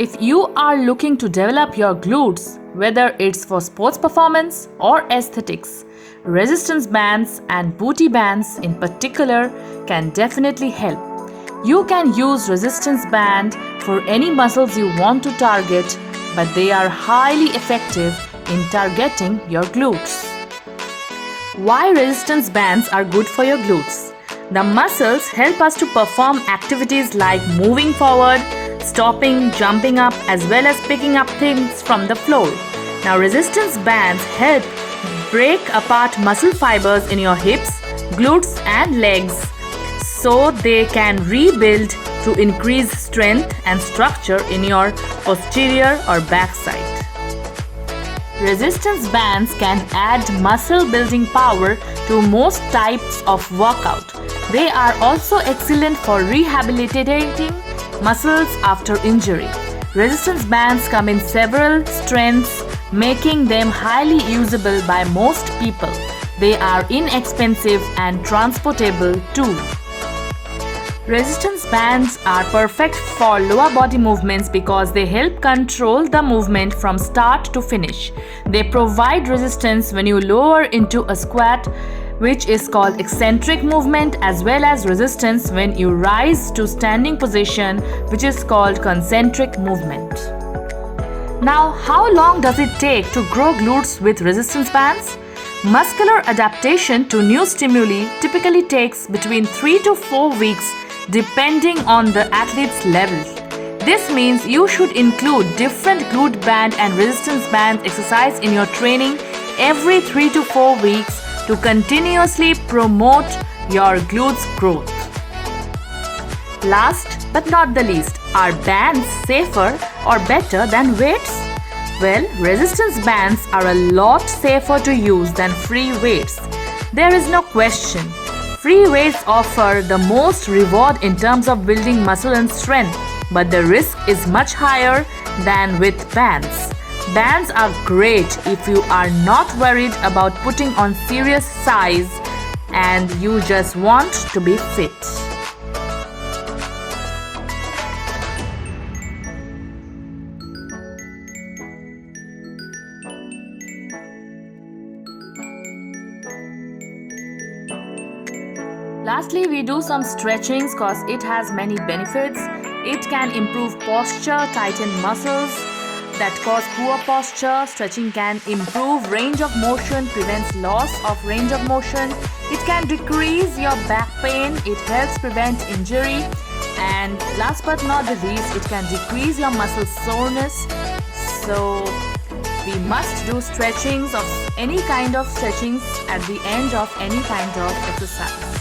If you are looking to develop your glutes, whether it's for sports performance or aesthetics, resistance bands and booty bands in particular can definitely help. You can use resistance band for any muscles you want to target, but they are highly effective in targeting your glutes. Why resistance bands are good for your glutes? The muscles help us to perform activities like moving forward, stopping, jumping up, as well as picking up things from the floor. Now, resistance bands help break apart muscle fibers in your hips, glutes and legs so they can rebuild to increase strength and structure in your posterior or backside. Resistance bands can add muscle building power to most types of workout. They are also excellent for rehabilitating muscles after injury. Resistance bands come in several strengths, making them highly usable by most people. They are inexpensive and transportable too. Resistance bands are perfect for lower body movements because they help control the movement from start to finish. They provide resistance when you lower into a squat, which is called eccentric movement, as well as resistance when you rise to standing position, which is called concentric movement. Now, how long does it take to grow glutes with resistance bands? Muscular adaptation to new stimuli typically takes between 3 to 4 weeks depending on the athlete's level. This means you should include different glute band and resistance band exercise in your training every 3 to 4 weeks to continuously promote your glutes growth. Last but not the least, are bands safer or better than weights? Well, resistance bands are a lot safer to use than free weights. There is no question. Free weights offer the most reward in terms of building muscle and strength, but the risk is much higher than with bands. Bands are great if you are not worried about putting on serious size and you just want to be fit. Lastly, we do some stretchings because it has many benefits. It can improve posture, tighten muscles that cause poor posture. Stretching can improve range of motion, prevents loss of range of motion. It can decrease your back pain. It helps prevent injury. And last but not the least, it can decrease your muscle soreness. So we must do stretchings of any kind of stretchings at the end of any kind of exercise.